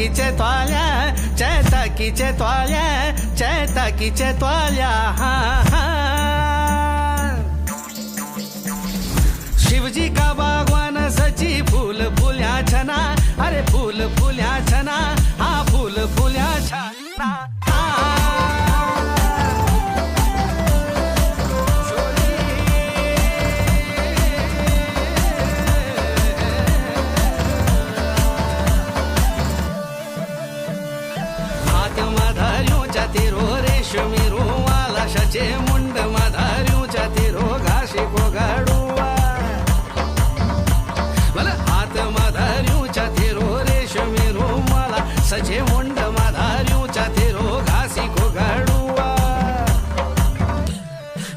चैताकीचे त्वाल्या चैताकीचे त्वाल्या चैताकीचे त्वाल्या शिवजी का बागवान सची फूल फुल्या छना अरे फूल फुल्या छना हा फूल फुल्या छना तेरो रेशमी रुवाला शचे मुंड माधार्यूच्या तेरो घाशी कोगाडुवा मला हात माधार्यूच्या तेरो रेशमी रुवाला सचे मुंड माधार्यूच्या तेरो घासी कोगाडुवा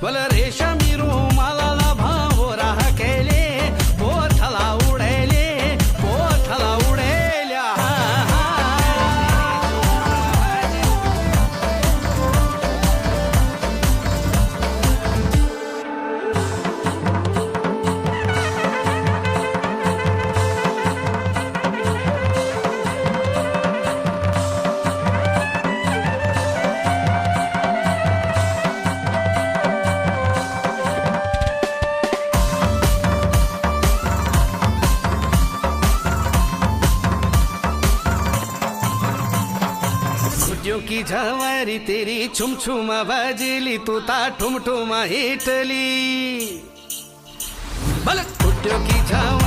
मला रेशमी रुमाला भावो राह केले पोथला उडेल्या की झवारी तेरी छुम छुमा बाजिली तू ता ठुम ठुमा हिटली बल की झवारी